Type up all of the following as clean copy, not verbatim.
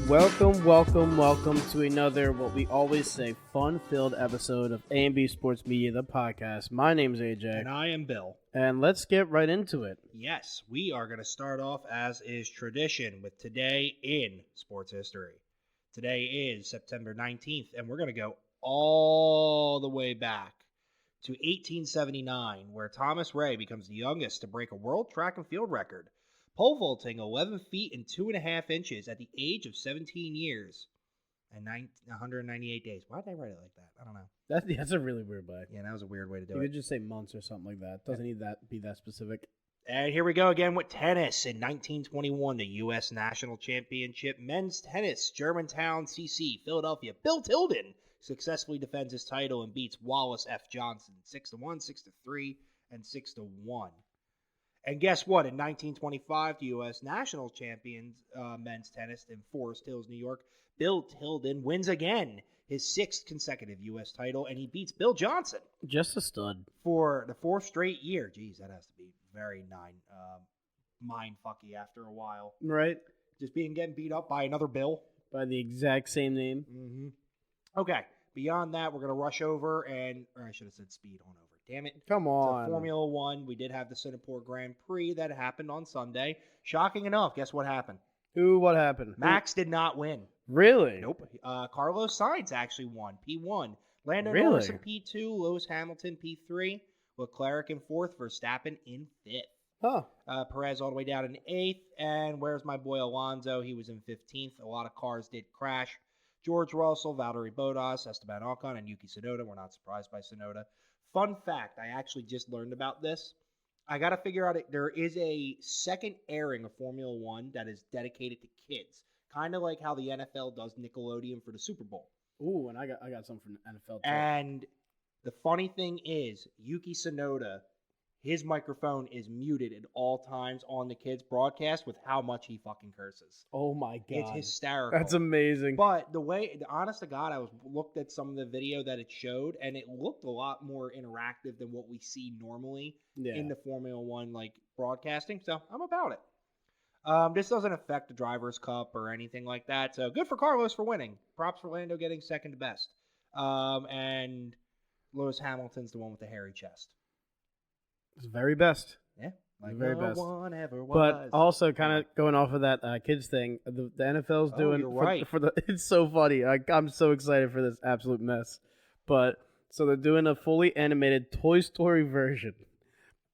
Welcome to another, what we always say, fun-filled episode of A&B Sports Media, the podcast. My name's AJ. And I am Bill. And let's get right into it. Yes, we are going to start off, as is tradition, with today in sports history. Today is September 19th, and we're going to go all the way back to 1879, where Thomas Ray becomes the youngest to break a world track and field record, pole vaulting 11 feet and 2.5 inches at the age of 17 years and 198 days. Why did I write it like that? I don't know. That's a really weird way. Yeah, that was a weird way to do You it. could just say months or something like that. Doesn't need that be that specific. And here we go again with tennis. In 1921, the U.S. National Championship Men's Tennis, Germantown, CC, Philadelphia. Bill Tilden successfully defends his title and beats Wallace F. Johnson 6-1, 6-3, and 6-1. And guess what? In 1925, the U.S. National Champions Men's Tennis in Forest Hills, New York, Bill Tilden wins again, his sixth consecutive U.S. title, and he beats Bill Johnson. Just a stud. For the fourth straight year. Geez, that has to be very mind-fucky after a while. Right? Just getting beat up by another Bill. By the exact same name. Mm-hmm. Okay, beyond that, we're going to rush over or I should have said speed on over. Damn it. Come on. So Formula One, we did have the Singapore Grand Prix that happened on Sunday. Shocking enough, guess what happened? What happened? Max did not win. Really? Nope. Carlos Sainz actually won. P1. Lando Really? Norris in P2. Lewis Hamilton P3. Leclerc in 4th. Verstappen in 5th. Huh. Perez all the way down in 8th. And where's my boy Alonso? He was in 15th. A lot of cars did crash. George Russell, Valtteri Bottas, Esteban Ocon, and Yuki Tsunoda. We're not surprised by Tsunoda. Fun fact, I actually just learned about this. I got to figure out there is a second airing of Formula One that is dedicated to kids. Kind of like how the NFL does Nickelodeon for the Super Bowl. Ooh, and I got something from the NFL too. And the funny thing is, Yuki Tsunoda, his microphone is muted at all times on the kids' broadcast with how much he fucking curses. Oh my God. It's hysterical. That's amazing. But honest to God, I looked at some of the video that it showed, and it looked a lot more interactive than what we see normally in the Formula One broadcasting. So I'm about it. This doesn't affect the Drivers' Cup or anything like that. So good for Carlos for winning. Props for Lando getting second to best. And Lewis Hamilton's the one with the hairy chest. It's the very best. Yeah. Like the very best. One ever was. But also, kind of going off of that kids thing, the NFL's doing. You're right. It's so funny. I'm so excited for this absolute mess. But so they're doing a fully animated Toy Story version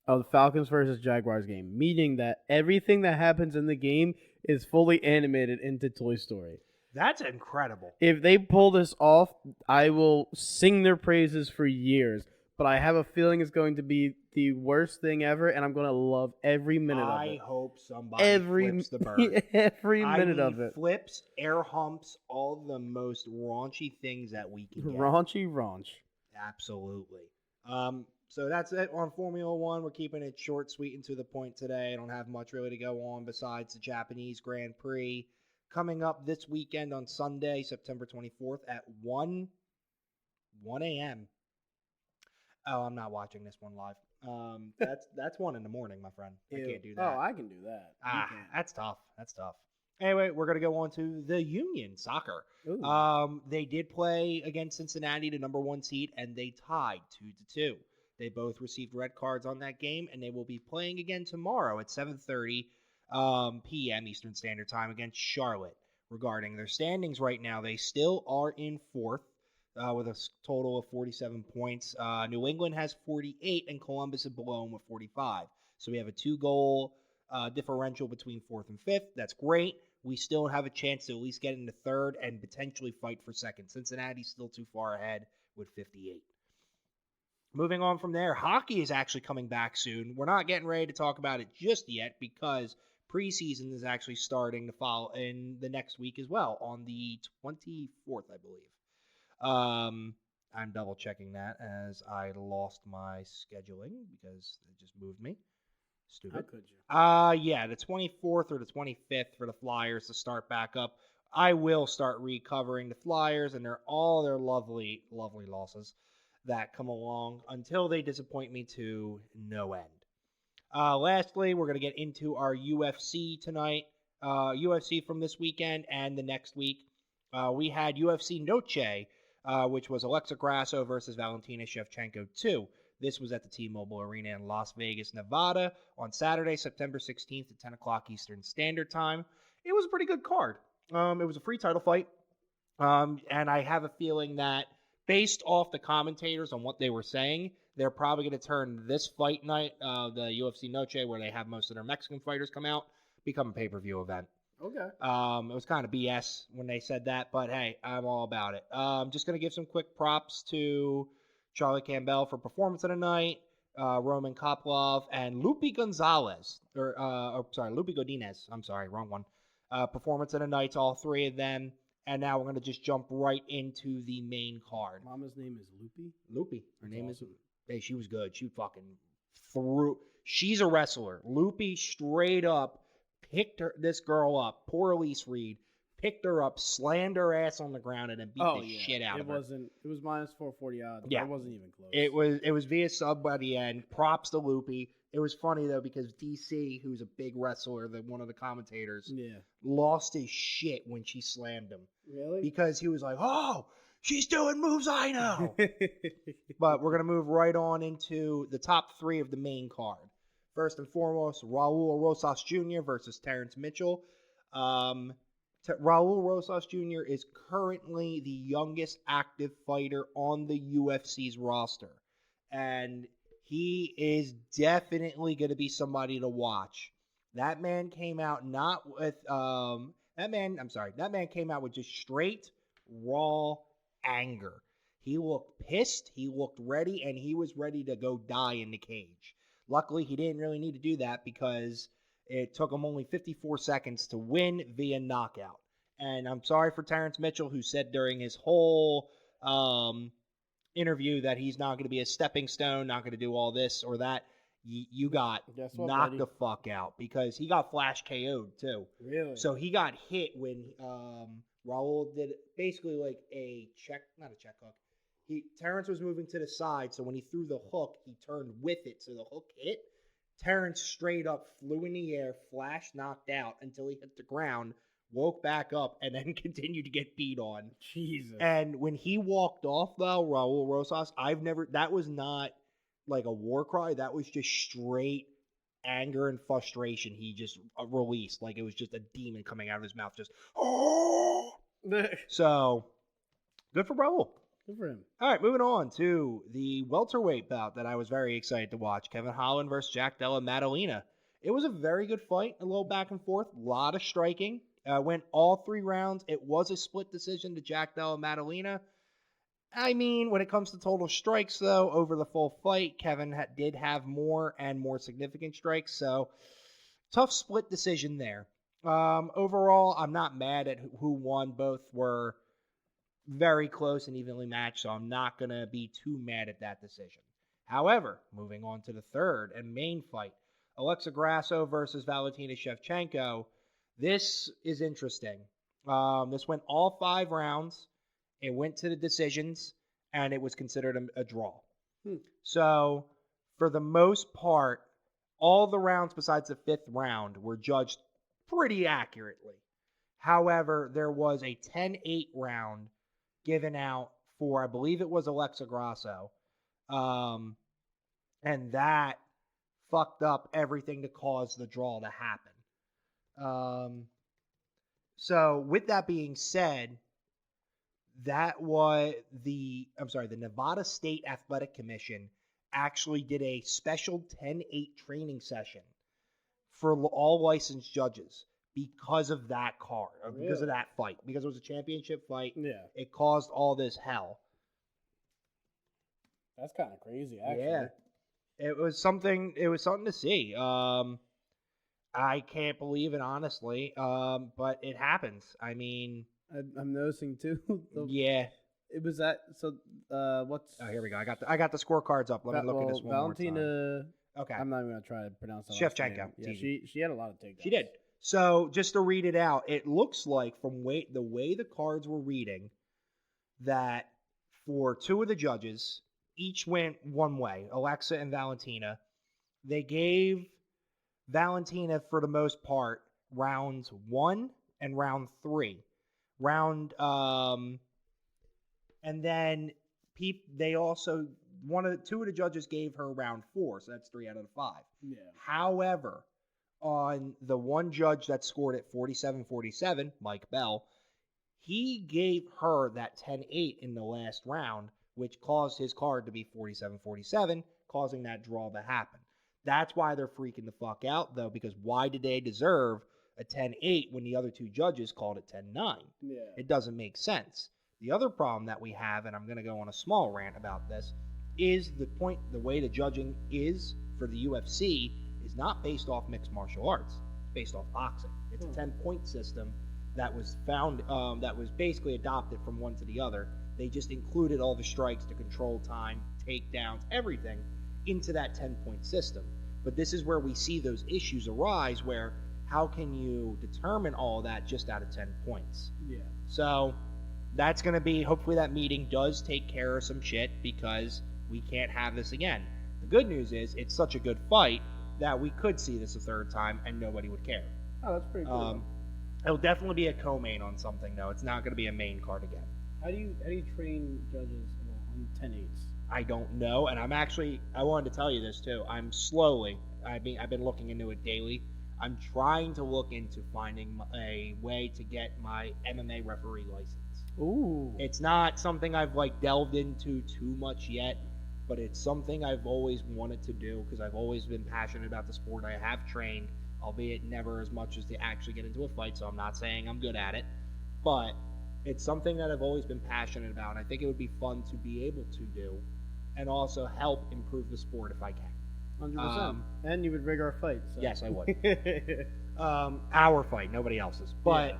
of the Falcons versus Jaguars game, meaning that everything that happens in the game is fully animated into Toy Story. That's incredible. If they pull this off, I will sing their praises for years. But I have a feeling it's going to be the worst thing ever, and I'm going to love every minute of it. I hope somebody flips the bird. Every minute of it. Flips, air humps, all the most raunchy things that we can get. Raunchy raunch. Absolutely. So that's it on Formula One. We're keeping it short, sweet, and to the point today. I don't have much really to go on besides the Japanese Grand Prix coming up this weekend on Sunday, September 24th at 1 a.m. Oh, I'm not watching this one live. That's 1 in the morning, my friend. I can't do that. Oh, I can do that. That's tough. Anyway, we're going to go on to the Union Soccer. They did play against Cincinnati, the number 1 seed, and they tied 2-2. They both received red cards on that game, and they will be playing again tomorrow at 7:30 p.m. Eastern Standard Time against Charlotte. Regarding their standings right now, they still are in 4th. With a total of 47 points. New England has 48, and Columbus is below them with 45. So we have a 2-goal differential between 4th and 5th. That's great. We still have a chance to at least get into 3rd and potentially fight for 2nd. Cincinnati's still too far ahead with 58. Moving on from there, hockey is actually coming back soon. We're not getting ready to talk about it just yet because preseason is actually starting to follow in the next week as well on the 24th, I believe. I'm double checking that as I lost my scheduling because it just moved me. Stupid. How could you? Yeah, the 24th or the 25th for the Flyers to start back up. I will start recovering the Flyers and all their lovely, lovely losses that come along until they disappoint me to no end. Lastly, we're going to get into our UFC tonight. UFC from this weekend and the next week. We had UFC Noche, which was Alexa Grasso versus Valentina Shevchenko 2. This was at the T-Mobile Arena in Las Vegas, Nevada on Saturday, September 16th at 10 o'clock Eastern Standard Time. It was a pretty good card. It was a free title fight. And I have a feeling that based off the commentators on what they were saying, they're probably going to turn this fight night, the UFC Noche, where they have most of their Mexican fighters come out, become a pay-per-view event. Okay. It was kind of BS when they said that, but hey, I'm all about it. Just going to give some quick props to Charlie Campbell for performance of the night, Roman Kopilov, and Lupi Gonzalez. Lupi Godinez. I'm sorry, wrong one. Performance of the night, all three of them. And now we're going to just jump right into the main card. Mama's name is Lupi? Lupi. Her name awesome. Hey, she was good. She fucking threw. She's a wrestler. Lupi straight up picked this girl up. Poor Elise Reed. Picked her up, slammed her ass on the ground, and then beat the shit out of her. It was minus 440 odds. Yeah. It wasn't even close. It was via sub by the end. Props to Lupi. It was funny, though, because DC, who's a big wrestler, one of the commentators, lost his shit when she slammed him. Really? Because he was like, oh, she's doing moves I know. But we're going to move right on into the top three of the main card. First and foremost, Raul Rosas Jr. versus Terrence Mitchell. Raul Rosas Jr. is currently the youngest active fighter on the UFC's roster. And he is definitely going to be somebody to watch. That man came out not with that man came out with just straight raw anger. He looked pissed, he looked ready, and he was ready to go die in the cage. Luckily, he didn't really need to do that because it took him only 54 seconds to win via knockout. And I'm sorry for Terrence Mitchell, who said during his whole interview that he's not going to be a stepping stone, not going to do all this or that. You got knocked the fuck out because he got flash KO'd too. Really? So he got hit when Raul did basically like not a check hook. Terrence was moving to the side, so when he threw the hook, he turned with it, so the hook hit. Terrence straight up flew in the air, flash knocked out until he hit the ground, woke back up, and then continued to get beat on. Jesus. And when he walked off, though, Raul Rosas, that was not like a war cry. That was just straight anger and frustration he just released. Like it was just a demon coming out of his mouth. Just, oh! So, good for Raul. Good for him. All right, moving on to the welterweight bout that I was very excited to watch. Kevin Holland versus Jack Della Maddalena. It was a very good fight, a little back and forth, a lot of striking. Went all 3 rounds. It was a split decision to Jack Della Maddalena. I mean, when it comes to total strikes, though, over the full fight, Kevin did have more and more significant strikes, so tough split decision there. Overall, I'm not mad at who won. Both were very close and evenly matched, so I'm not going to be too mad at that decision. However, moving on to the third and main fight, Alexa Grasso versus Valentina Shevchenko. This is interesting. This went all 5 rounds. It went to the decisions, and it was considered a draw. So, for the most part, all the rounds besides the 5th round were judged pretty accurately. However, there was a 10-8 round given out for, I believe it was Alexa Grasso. And that fucked up everything to cause the draw to happen. So, with that being said, that was the Nevada State Athletic Commission actually did a special 10-8 training session for all licensed judges because of that card, or because of that fight, because it was a championship fight. Yeah. It caused all this hell. That's kind of crazy, actually. Yeah. It was something to see. I can't believe it, honestly. But it happens. I mean, I'm noticing too. Yeah. It was that. So, what's? Oh, here we go. I got the scorecards up. Let me look at this one more time. Valentina. Okay. I'm not even gonna try to pronounce that. Shevchenko. Yeah, she had a lot of takedowns. She did. So just to read it out, it looks like from the way the cards were reading, that for 2 of the judges, each went one way, Alexa and Valentina. They gave Valentina, for the most part, rounds 1 and round 3. And then they also two of the judges gave her round 4, so that's 3 out of the 5. Yeah. However, on the one judge that scored it 47-47, Mike Bell, he gave her that 10-8 in the last round, which caused his card to be 47-47, causing that draw to happen. That's why they're freaking the fuck out, though, because why did they deserve a 10-8 when the other two judges called it 10-9? Yeah. It doesn't make sense. The other problem that we have, and I'm going to go on a small rant about this, is the way the judging is for the UFC is not based off mixed martial arts. It's based off boxing. It's a 10-point system that was found, that was basically adopted from one to the other. They just included all the strikes to control time, takedowns, everything into that 10-point system. But this is where we see those issues arise where how can you determine all that just out of 10 points? Yeah. So that's going to be, hopefully that meeting does take care of some shit because we can't have this again. The good news is it's such a good fight that we could see this a third time and nobody would care. Oh, that's pretty cool. It'll definitely be a co-main on something though. It's not going to be a main card again. How do you train judges on 10-8s? I don't know, and I wanted to tell you this too. I'm slowly, I've been looking into it daily. I'm trying to look into finding a way to get my MMA referee license. Ooh. It's not something I've delved into too much yet, but it's something I've always wanted to do because I've always been passionate about the sport. I have trained, albeit never as much as to actually get into a fight, so I'm not saying I'm good at it, but it's something that I've always been passionate about, and I think it would be fun to be able to do and also help improve the sport if I can. 100%. And you would rig our fight. So. Yes, I would. Our fight, nobody else's. But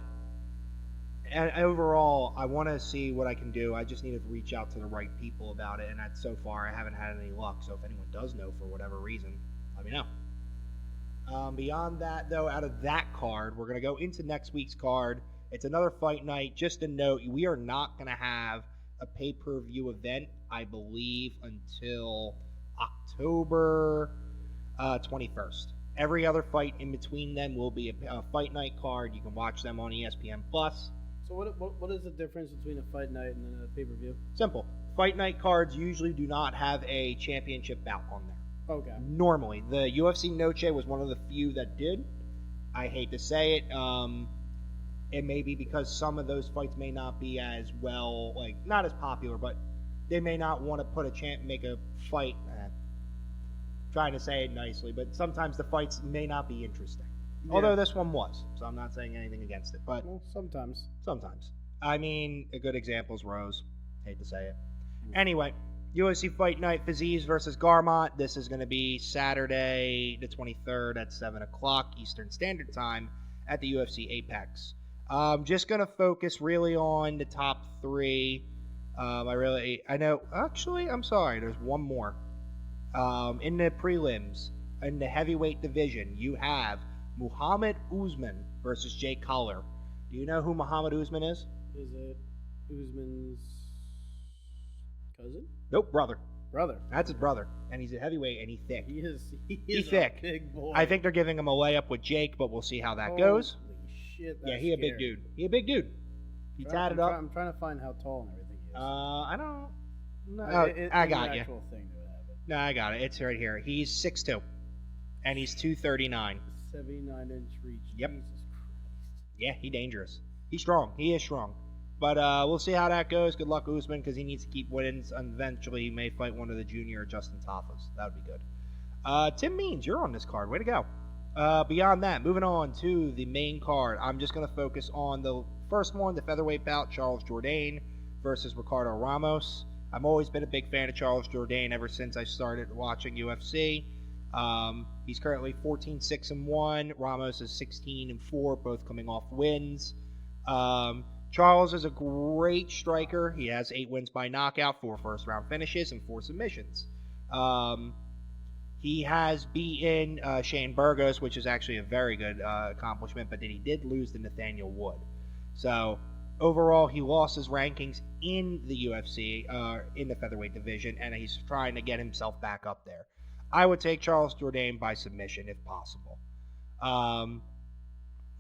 and overall, I want to see what I can do. I just need to reach out to the right people about it, and so far I haven't had any luck. So if anyone does know for whatever reason, let me know. Beyond that, though, out of that card, we're going to go into next week's card. It's another fight night. Just a note, we are not going to have a pay-per-view event, I believe, until October 21st. Every other fight in between them will be a fight night card. You can watch them on ESPN+. So what is the difference between a fight night and a pay-per-view? Simple. Fight night cards usually do not have a championship bout on there. Okay. Normally. The UFC Noche was one of the few that did. I hate to say it. It may be because some of those fights may not be as well, not as popular, but they may not want to put make a fight. Trying to say it nicely, but sometimes the fights may not be interesting. Yeah. Although this one was, so I'm not saying anything against it. But sometimes. I mean, a good example is Rose. Hate to say it. Anyway, UFC Fight Night, Fiziev versus Garmont. This is going to be Saturday the 23rd at 7 o'clock Eastern Standard Time at the UFC Apex. I'm just going to focus really on the top 3. I know, actually, I'm sorry, there's one more. In the prelims, in the heavyweight division, you have Muhammad Usman versus Jake Collar. Do you know who Muhammad Usman is? Is it Usman's cousin? Nope, brother. Brother. That's his brother, and he's a heavyweight, and he's thick. He's thick. A big boy. I think they're giving him a layup with Jake, but we'll see how that goes. Holy shit, yeah, he a big dude. He a big dude. He tatted up. I'm trying to find how tall and everything he is. I don't. No, I got you. Thing No, I got it. It's right here. He's 6'2", and he's 239. 79-inch reach. Yep. Jesus Christ. Yeah, he's dangerous. He's strong. He is strong. But we'll see how that goes. Good luck, Usman, because he needs to keep winning. Eventually, he may fight one of the junior or Justin Tafas. That would be good. Tim Means, you're on this card. Way to go. Beyond that, moving on to the main card. I'm just going to focus on the first one, the featherweight bout, Charles Jourdain versus Ricardo Ramos. I've always been a big fan of Charles Jourdain ever since I started watching UFC. He's currently 14-6-1. Ramos is 16-4, both coming off wins. Charles is a great striker. He has 8 wins by knockout, 4 first-round finishes, and 4 submissions. He has beaten Shane Burgos, which is actually a very good accomplishment, but then he did lose to Nathaniel Wood. So overall, he lost his rankings in the UFC, in the featherweight division, and he's trying to get himself back up there. I would take Charles Jourdain by submission if possible.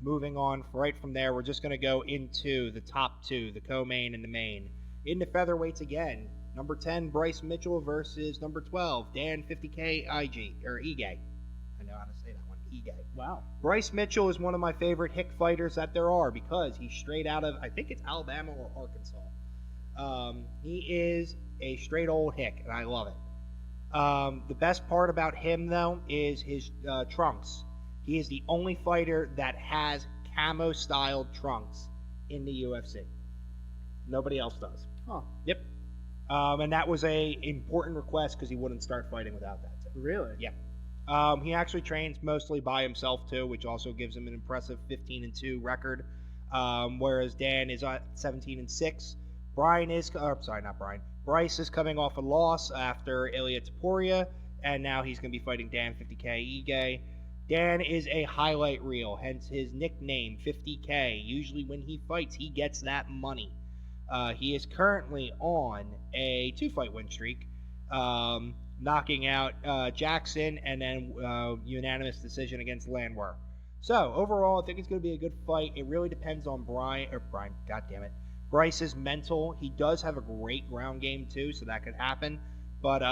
moving on right from there, we're just going to go into the top two, the co-main and the main. Into featherweights again. Number 10, Bryce Mitchell versus number 12, Dan 50K Ige. I know how to say that one, Ige. Wow. Bryce Mitchell is one of my favorite hick fighters that there are because he's straight out of, I think it's Alabama or Arkansas. He is a straight old hick, and I love it. The best part about him, though, is his trunks. He is the only fighter that has camo-styled trunks in the UFC. Nobody else does. Huh. Yep. And that was a important request because he wouldn't start fighting without that. Too. Really? Yeah. He actually trains mostly by himself too, which also gives him an impressive 15-2 record. Whereas Dan is at 17-6. Bryce is coming off a loss after Ilia Topuria, and now he's going to be fighting Dan 50K Ige. Dan is a highlight reel, hence his nickname 50K. Usually when he fights, he gets that money. He is currently on a 2-fight win streak, knocking out Jackson and then unanimous decision against Landwehr. So overall, I think it's going to be a good fight. It really depends on Bryce's mental. He does have a great ground game too, so that could happen. But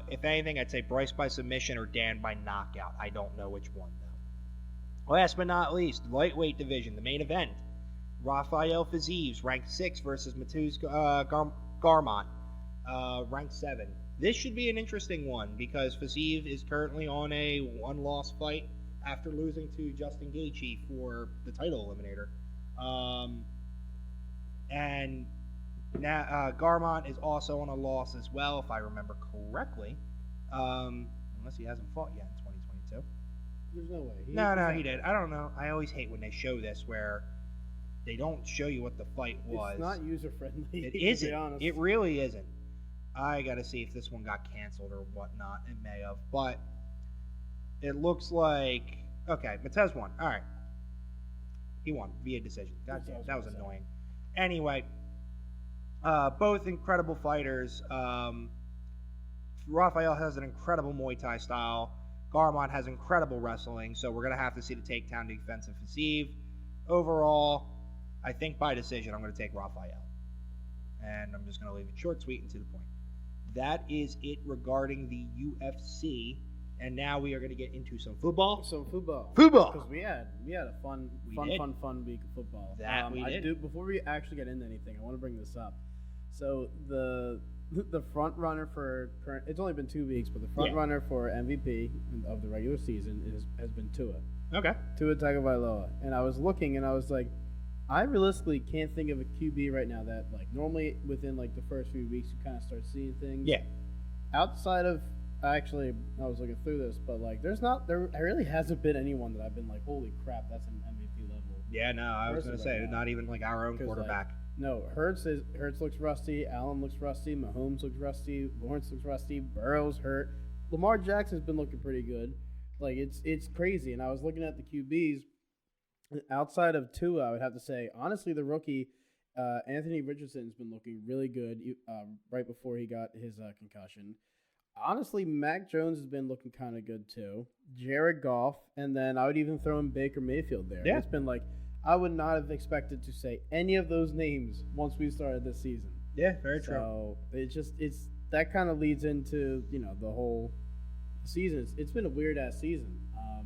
if anything, I'd say Bryce by submission or Dan by knockout. I don't know which one though. Last but not least, lightweight division, the main event. Rafael Fiziev, ranked 6 versus Mateusz Garmont, ranked 7. This should be an interesting one because Fiziev is currently on a one-loss fight after losing to Justin Gaethje for the title eliminator. And now Garmont is also on a loss as well, if I remember correctly, unless he hasn't fought yet in 2022. There's no way. He did. I don't know. I always hate when they show this where they don't show you what the fight was. It's not user-friendly. It isn't. It really isn't. I got to see if this one got canceled or whatnot. It may have. But it looks like... Okay, Matez won. All right. He won via decision. God damn, that was annoying. Anyway, both incredible fighters. Rafael has an incredible Muay Thai style. Garmont has incredible wrestling, so we're going to have to see the takedown defense of Fiziev. Overall, I think by decision, I'm going to take Rafael. And I'm just going to leave it short, sweet, and to the point. That is it regarding the UFC. And now we are going to get into some football. Football. Because we had a fun week of football. Before we actually get into anything, I want to bring this up. So the front runner for current, it's only been 2 weeks, but the front runner for MVP of the regular season has been Tua. Okay. Tua Tagovailoa. And I was looking and I was like, I realistically can't think of a QB right now that, like, normally within, like, the first few weeks you kind of start seeing things. Yeah. Outside of, actually, I was looking through this, but, like, there really hasn't been anyone that I've been like, holy crap, that's an MVP level. Yeah, no, I was going to say, not even, like, our own quarterback. Like, no, Hurts looks rusty, Allen looks rusty, Mahomes looks rusty, Lawrence looks rusty, Burrow's hurt. Lamar Jackson's been looking pretty good. Like, it's crazy. And I was looking at the QBs. Outside of Tua, I would have to say, honestly, the rookie, Anthony Richardson's been looking really good right before he got his concussion. Honestly, Mac Jones has been looking kind of good too. Jared Goff, and then I would even throw in Baker Mayfield there. Yeah. It's been like, I would not have expected to say any of those names once we started this season. Yeah, very true. So it's that kind of leads into, the whole season. It's been a weird-ass season.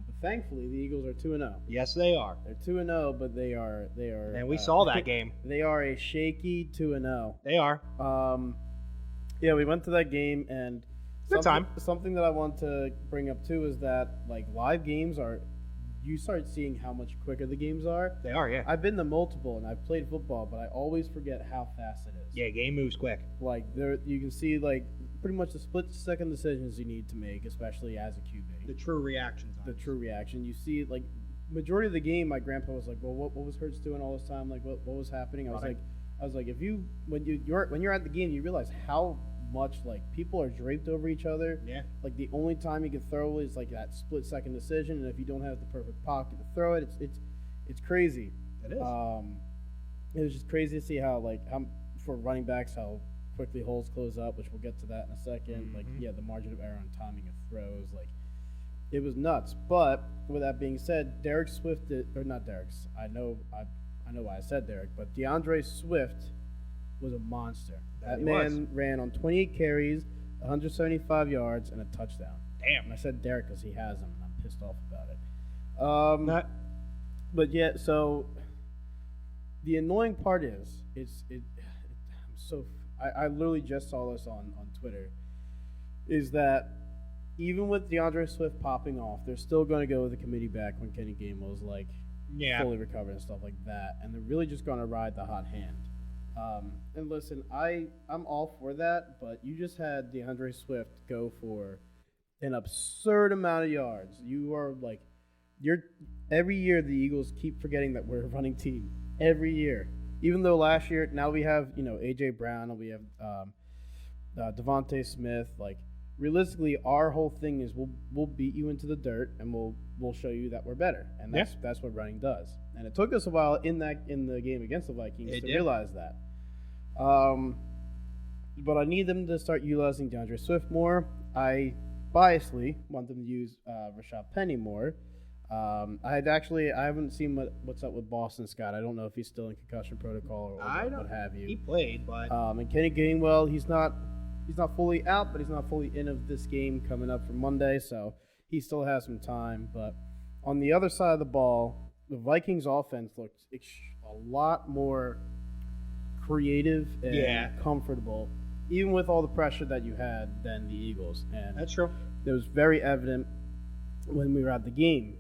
But thankfully, the Eagles are 2-0. Yes, they are. They're 2-0, but they are. And we saw that game. They are a shaky 2-0. They are. Yeah, we went to that game, and something that I want to bring up too is that, like, live games you start seeing how much quicker the games are. They are, yeah. I've been to multiple, and I've played football, but I always forget how fast it is. Yeah, game moves quick. Like, you can see, like, pretty much the split-second decisions you need to make, especially as a QB. The true reactions. The true reaction. You see, like, majority of the game, my grandpa was like, well, what was Hurts doing all this time? Like, what was happening? I was like, when you're at the game, you realize how much, like, people are draped over each other. Yeah. Like, the only time you can throw is, like, that split-second decision, and if you don't have the perfect pocket to throw it, it's crazy. It is. It was just crazy to see how for running backs, how quickly holes close up, which we'll get to that in a second. Mm-hmm. Like, the margin of error on timing of throws, like, It was nuts. But with that being said, Derek Swift or not Derek's. I know why I said Derek, but DeAndre Swift was a monster. That man ran on 28 carries, 175 yards, and a touchdown. Damn. And I said Derek because he has him, and I'm pissed off about it. But yeah, so the annoying part is, I literally just saw this on Twitter, is that even with DeAndre Swift popping off, they're still going to go with the committee back when Kenny Gainwell's like fully recovered and stuff like that, and they're really just going to ride the hot hand. And listen, I'm all for that, but you just had DeAndre Swift go for an absurd amount of yards. Every year the Eagles keep forgetting that we're a running team. Every year. Even though last year, now we have, A.J. Brown, and we have Devontae Smith. Like, realistically, our whole thing is we'll beat you into the dirt, and we'll show you that we're better. And that's what running does. And it took us a while in the game against the Vikings realize that. But I need them to start utilizing DeAndre Swift more. I biasly want them to use Rashad Penny more. I haven't seen what's up with Boston Scott. I don't know if he's still in concussion protocol or what have you. He played, but and Kenny Gainwell, he's not fully out, but he's not fully in of this game coming up for Monday, so he still has some time. But on the other side of the ball, the Vikings offense looked a lot more creative and comfortable, even with all the pressure that you had than the Eagles. And that's true. It was very evident when we were at the game.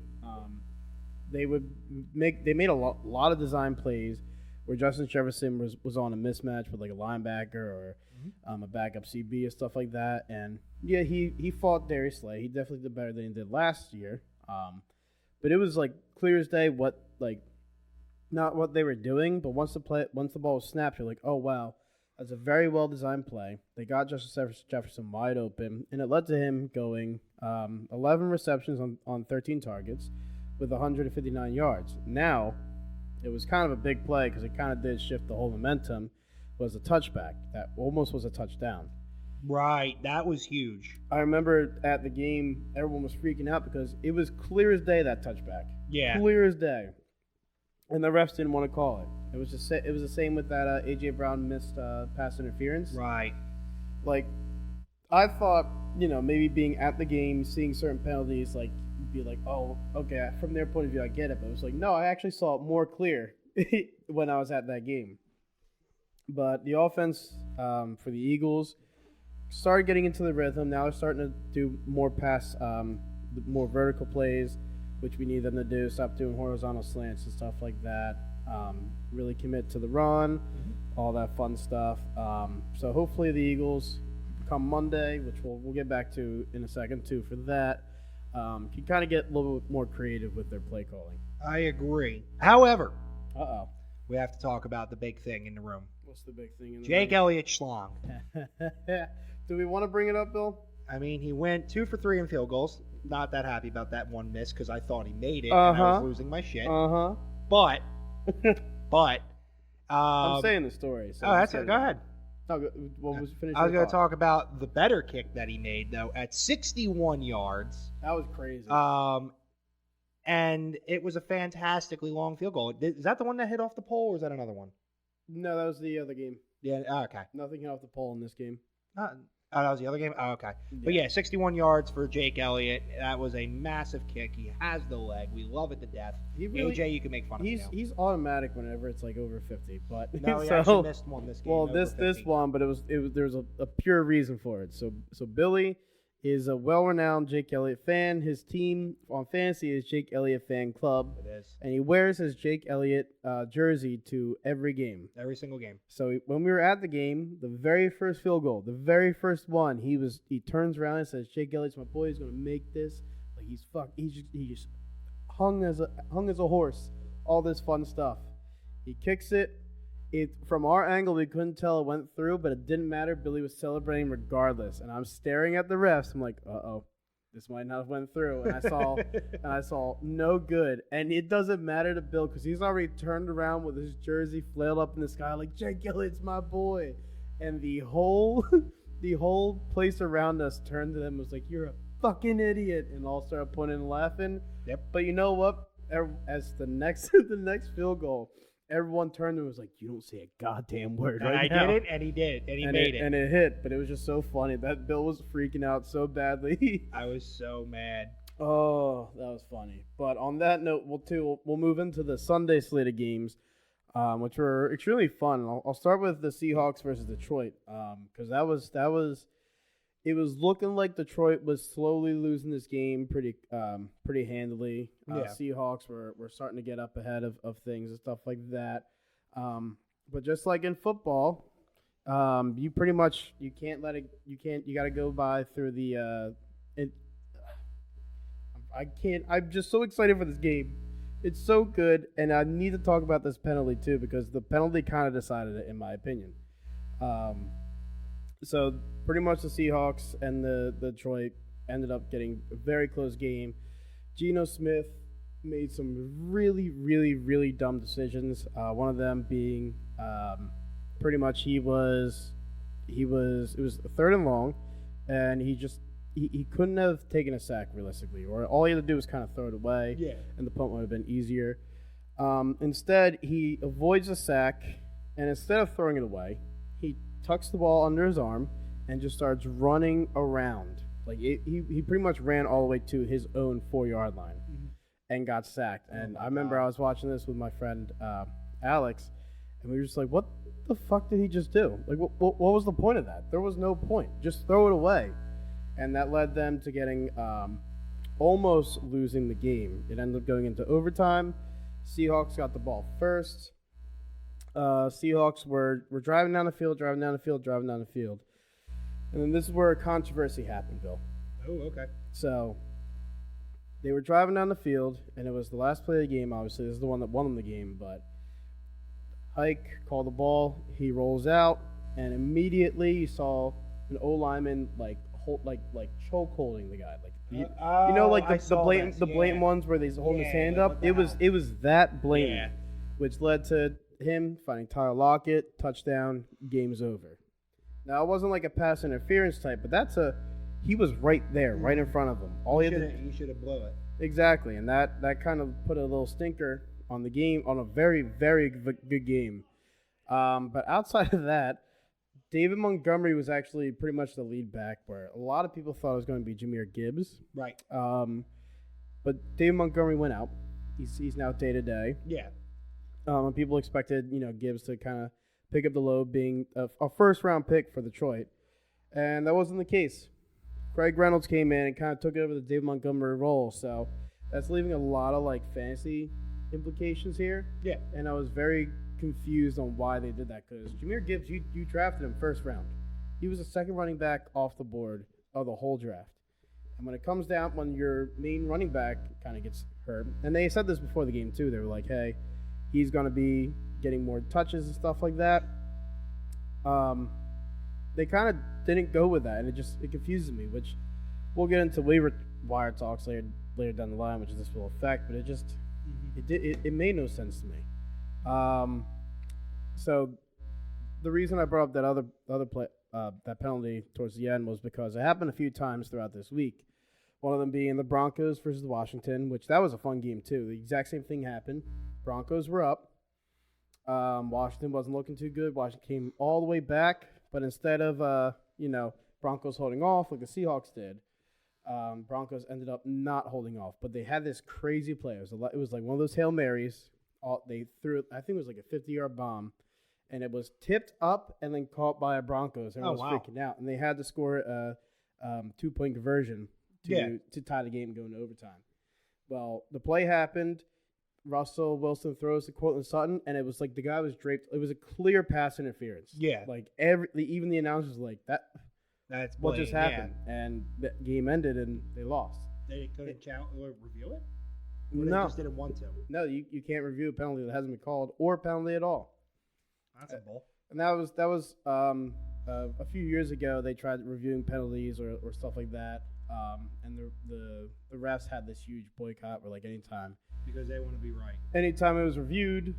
They made a lot of design plays where Justin Jefferson was on a mismatch with like a linebacker or a backup CB and stuff like that. And yeah, he fought Darius Slay. He definitely did better than he did last year. But it was like clear as day not what they were doing, but once the ball was snapped, you're like, oh wow, that's a very well designed play. They got Justin Jefferson wide open, and it led to him going 11 receptions on 13 targets with 159 yards. Now, it was kind of a big play because it kind of did shift the whole momentum. Was a touchback that almost was a touchdown. Right, that was huge. I remember at the game, everyone was freaking out because it was clear as day, that touchback. Yeah, clear as day, and the refs didn't want to call it. It was the same with that A.J. Brown missed pass interference. Right. Like, I thought, maybe being at the game, seeing certain penalties, like, be like, oh, okay, from their point of view, I get it. But it was like, no, I actually saw it more clear when I was at that game. But the offense for the Eagles started getting into the rhythm. Now they're starting to do more more vertical plays, which we need them to do. Stop doing horizontal slants and stuff like that. Really commit to the run, all that fun stuff. So hopefully the Eagles come Monday, which we'll get back to in a second too for that, can kind of get a little bit more creative with their play calling. I agree. However, Uh-oh. we have to talk about the big thing in the room. What's the big thing in the Jake room? Elliott Schlong. Do we want to bring it up, Bill? I mean, he went 2 for 3 in field goals. Not that happy about that one miss because I thought he made it and I was losing my shit. But I'm saying the story. So that's it. Go ahead. No, what was finished? I was going to talk about the better kick that he made, though, at 61 yards. That was crazy. And it was a fantastically long field goal. Is that the one that hit off the pole, or is that another one? No, that was the other game. Yeah, okay. Nothing hit off the pole in this game. That was the other game? Oh, okay. Yeah. But yeah, 61 yards for Jake Elliott. That was a massive kick. He has the leg. We love it to death. AJ, you can make fun of him. He's automatic whenever it's like over 50. But no, he actually missed one this game. Well, this one, but there was a pure reason for it. So Billy is a well-renowned Jake Elliott fan. His team on fantasy is Jake Elliott Fan Club. It is. And he wears his Jake Elliott jersey to every game. Every single game. So when we were at the game, the very first field goal, the very first one, he turns around and says, "Jake Elliott's my boy. He's going to make this." Like he just hung as a horse. All this fun stuff. He kicks it. From our angle, we couldn't tell it went through, but it didn't matter. Billy was celebrating regardless, and I'm staring at the refs. I'm like, "Uh-oh, this might not have went through." And I saw no good. And it doesn't matter to Bill because he's already turned around with his jersey flailed up in the sky like, "Jake Elliott's my boy," and the whole place around us turned to them and was like, "You're a fucking idiot," and all started pointing and laughing. Yep. But you know what? As the next the next field goal, everyone turned and was like, "You don't say a goddamn word And right I now." did it, and he did, and he made it. And it hit, but it was just so funny. That Bill was freaking out so badly. I was so mad. Oh, that was funny. But on that note, we'll move into the Sunday slate of games, which were extremely fun. I'll start with the Seahawks versus Detroit, because it was looking like Detroit was slowly losing this game pretty handily. Yeah. Seahawks were starting to get up ahead of things and stuff like that. But just like in football, you pretty much you got to go by through the I'm just so excited for this game. It's so good, and I need to talk about this penalty too because the penalty kind of decided it, in my opinion. So pretty much the Seahawks and the Detroit ended up getting a very close game. Geno Smith made some really, really, really dumb decisions. One of them being pretty much it was a third and long, and he couldn't have taken a sack realistically, or all he had to do was kind of throw it away, and the punt would have been easier. Instead, he avoids a sack, and instead of throwing it away, he tucks the ball under his arm and just starts running around. Like he pretty much ran all the way to his own 4-yard line and got sacked. And I remember I was watching this with my friend Alex, and we were just like, "What the fuck did he just do? Like, what was the point of that? There was no point. Just throw it away." And that led them to getting almost losing the game. It ended up going into overtime. Seahawks got the ball first. Seahawks were driving down the field. And then this is where a controversy happened, Bill. Oh, okay. So they were driving down the field, and it was the last play of the game, obviously. This is the one that won them the game. But Hike called the ball. He rolls out, and immediately you saw an O-lineman, choke holding the guy, the blatant ones where he's holding his hand up. It was that blatant, which led to him finding Tyler Lockett, touchdown, game's over. Now it wasn't like a pass interference type, but he was right there, right in front of him. You should have blown it. Exactly, and that kind of put a little stinker on the game, on a very, very good game. But outside of that, David Montgomery was actually pretty much the lead back, where a lot of people thought it was going to be Jahmyr Gibbs. Right. But David Montgomery went out. He's now day-to-day. Yeah. And people expected, Gibbs to kind of pick up the load, being a first-round pick for Detroit. And that wasn't the case. Craig Reynolds came in and kind of took over the David Montgomery role. So that's leaving a lot of, fantasy implications here. Yeah. And I was very confused on why they did that, because Jahmyr Gibbs, you drafted him first round. He was the second running back off the board of the whole draft. And when it comes down, when your main running back kind of gets hurt, and they said this before the game too, they were like, hey, he's going to be getting more touches and stuff like that. They kind of didn't go with that, and it confuses me, which we'll get into waiver wire talks later down the line, which this will affect, but it made no sense to me. So the reason I brought up that other play, that penalty towards the end, was because it happened a few times throughout this week. One of them being the Broncos versus Washington, which that was a fun game too. The exact same thing happened. Broncos were up. Washington wasn't looking too good. Washington came all the way back, but instead of Broncos holding off like the Seahawks did, Broncos ended up not holding off. But they had this crazy play. It was like one of those Hail Marys. They threw it, I think it was like a 50-yard bomb, and it was tipped up and then caught by a Broncos. Everyone was freaking out, and they had to score a 2-point conversion to tie the game and go into overtime. Well, the play happened. Russell Wilson throws to Courtland Sutton, and it was like the guy was draped. It was a clear pass interference. Yeah. Like even the announcers were like, that's what just happened. Yeah. And the game ended, and they lost. They couldn't review it? No. They just didn't want to? No, you can't review a penalty that hasn't been called, or a penalty at all. That's a bull. And that was a few years ago. They tried reviewing penalties or stuff like that, and the refs had this huge boycott where anytime, because they want to be right. Anytime it was reviewed,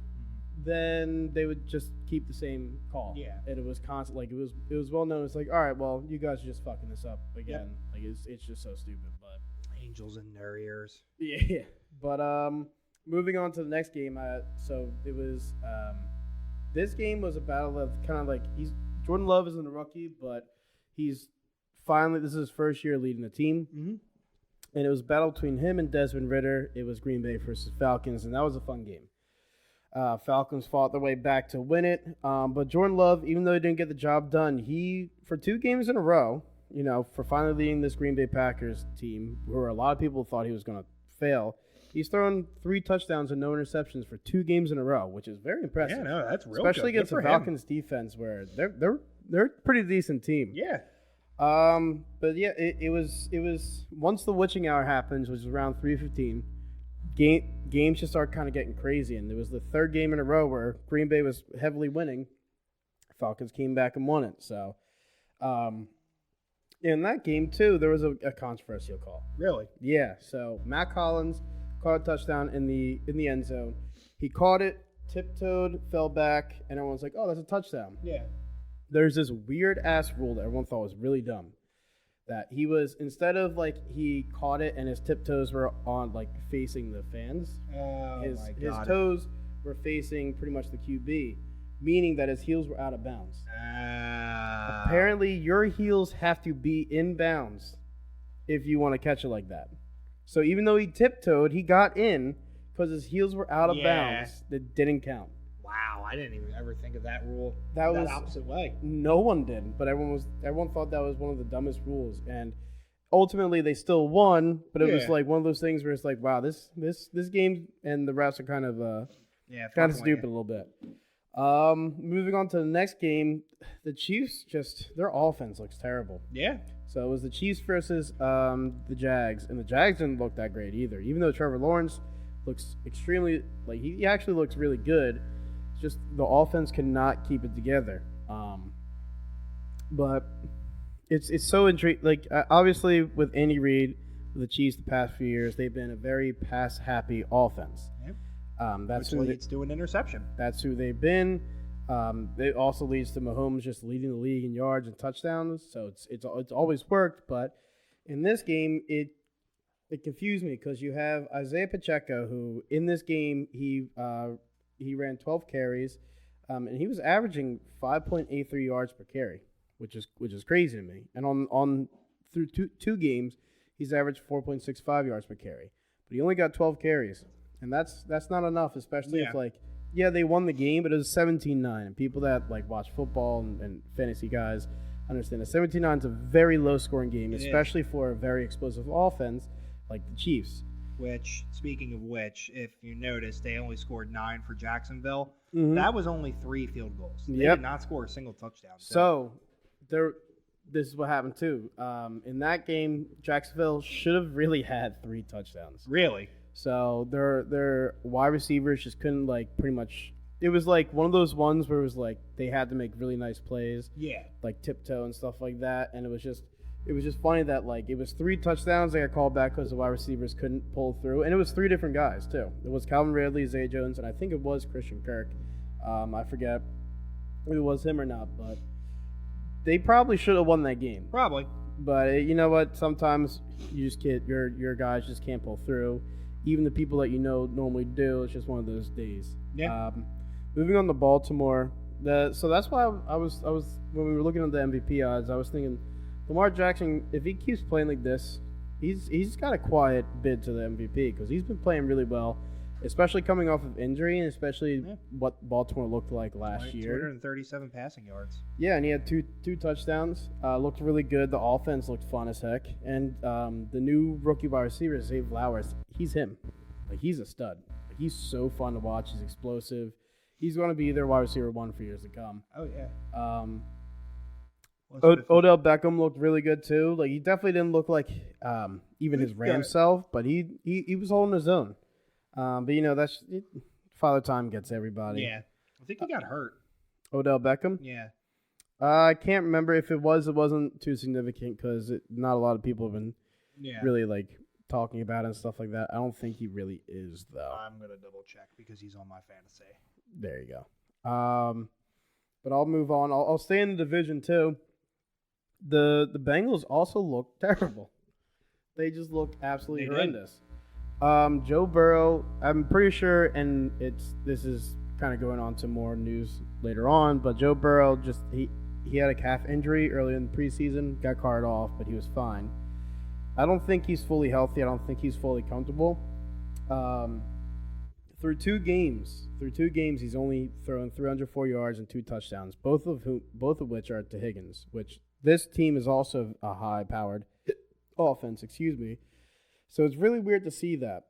then they would just keep the same call. Yeah. And it was constant. Like it was well known. It's like, all right, well, you guys are just fucking this up again. Like it's just so stupid. But Angels in their ears. yeah. But moving on to the next game. So it was this game was a battle of kind of like Jordan Love isn't a rookie, but he's finally this is his first year leading the team. Mm-hmm. And it was a battle between him and Desmond Ritter. It was Green Bay versus Falcons, and that was a fun game. Falcons fought their way back to win it. But Jordan Love, even though he didn't get the job done, for 2 games in a row, for finally leading this Green Bay Packers team, where a lot of people thought he was going to fail, he's thrown 3 touchdowns and no interceptions for 2 games in a row, which is very impressive. Yeah, no, that's real especially good. Against the Falcons defense, where they're a pretty decent team. Yeah. But yeah, it was once the witching hour happens, which was around 3:15. Games just start kind of getting crazy, and it was the 3rd game in a row where Green Bay was heavily winning. Falcons came back and won it. So, in that game too, there was a controversial call. Really? Yeah. So Matt Collins caught a touchdown in the end zone. He caught it, tiptoed, fell back, and everyone's like, "Oh, that's a touchdown." Yeah. There's this weird ass rule that everyone thought was really dumb. That he was, instead of like he caught it and his tiptoes were on like facing the fans, his toes were facing pretty much the QB, meaning that his heels were out of bounds. Apparently, your heels have to be in bounds if you want to catch it like that. So even though he tiptoed, he got in because his heels were out of bounds. That didn't count. Wow, I didn't even ever think of that rule. That was opposite way. No one did, but everyone thought that was one of the dumbest rules, and ultimately they still won. But it was like one of those things where it's like, wow, this game and the refs are kind of stupid a little bit. Moving on to the next game, the Chiefs their offense looks terrible. Yeah. So it was the Chiefs versus the Jags, and the Jags didn't look that great either. Even though Trevor Lawrence looks extremely he actually looks really good. Just the offense cannot keep it together. But it's so intriguing. Like obviously with Andy Reid, the Chiefs the past few years, they've been a very pass-happy offense. Yep. That's which leads to an interception. That's who they've been. It also leads to Mahomes just leading the league in yards and touchdowns. So it's always worked. But in this game, it confused me because you have Isaiah Pacheco, who in this game he ran 12 carries, and he was averaging 5.83 yards per carry, which is crazy to me. And on through two games, he's averaged 4.65 yards per carry, but he only got 12 carries, and that's not enough, especially if they won the game, but it was 17-9, and people that watch football and fantasy guys understand that 17-9 is a very low scoring game, especially for a very explosive offense like the Chiefs. Which, speaking of which, if you notice, they only scored 9 for Jacksonville. Mm-hmm. That was only 3 field goals. They did not score a single touchdown. So this is what happened too. In that game, Jacksonville should have really had 3 touchdowns. Really? So their wide receivers just couldn't pretty much. It was like one of those ones where it was like they had to make really nice plays. Yeah. Like tiptoe and stuff like that, and it was just funny that it was 3 touchdowns that got called back because the wide receivers couldn't pull through, and it was 3 different guys too. It was Calvin Ridley, Zay Jones, and I think it was Christian Kirk. I forget if it was him or not, but they probably should have won that game. Probably. But you know what? Sometimes you just can't. Your guys just can't pull through. Even the people that normally do. It's just one of those days. Yeah. Moving on to Baltimore. So that's why I was when we were looking at the MVP odds, I was thinking Lamar Jackson, if he keeps playing like this, he's got a quiet bid to the MVP because he's been playing really well, especially coming off of injury and especially what Baltimore looked like last year. 237 passing yards. Yeah, and he had two touchdowns. Looked really good. The offense looked fun as heck. And the new rookie wide receiver, Zay Flowers, he's him. He's a stud. He's so fun to watch. He's explosive. He's going to be their wide receiver 1 for years to come. Oh, yeah. Odell Beckham looked really good too. He definitely didn't look like even his Rams self, but he was holding his own. But that's Father Time gets everybody. Yeah, I think he got hurt. Odell Beckham. Yeah. I can't remember if it wasn't too significant because not a lot of people have been really talking about it and stuff like that. I don't think he really is though. I'm gonna double check because he's on my fantasy. There you go. But I'll move on. I'll stay in the division too. The Bengals also look terrible. They just look absolutely horrendous. Joe Burrow, I'm pretty sure, and this is kind of going on to more news later on, but Joe Burrow he had a calf injury early in the preseason, got carted off, but he was fine. I don't think he's fully healthy. I don't think he's fully comfortable. Through two games, he's only thrown 304 yards and 2 touchdowns, both of which are to Higgins, which this team is also a high-powered offense, excuse me. So it's really weird to see that.